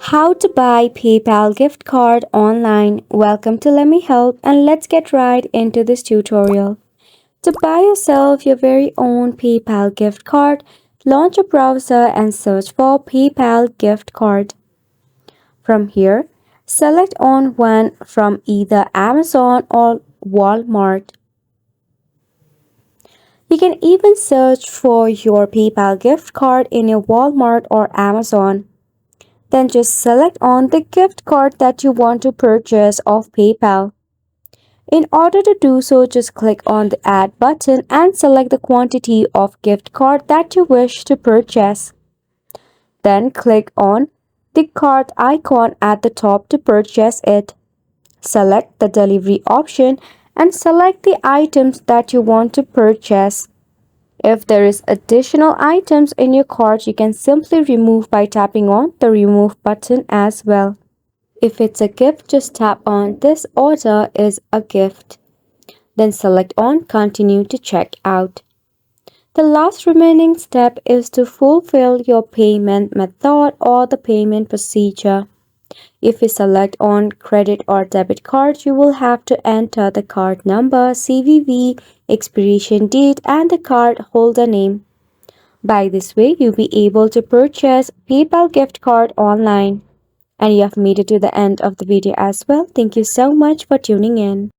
How to buy PayPal gift card online. Welcome to Let Me Help, and let's get right into this tutorial. To buy yourself your very own PayPal gift card, launch a browser and search for PayPal gift card. From here, select on one from either Amazon or Walmart. You can even search for your PayPal gift card in your Walmart or Amazon. Then just select on the gift card that you want to purchase of PayPal. In order to do so, just click on the Add button and select the quantity of gift card that you wish to purchase. Then click on the card icon at the top to purchase it. Select the delivery option and select the items that you want to purchase. If there is additional items in your cart, you can simply remove by tapping on the remove button as well. If it's a gift, just tap on this order is a gift. Then select on continue to check out. The last remaining step is to fulfill your payment method or the payment procedure. If you select on credit or debit card, you will have to enter the card number, CVV, expiration date, and the card holder name. By this way, you'll be able to purchase PayPal gift card online. And you have made it to the end of the video as well. Thank you so much for tuning in.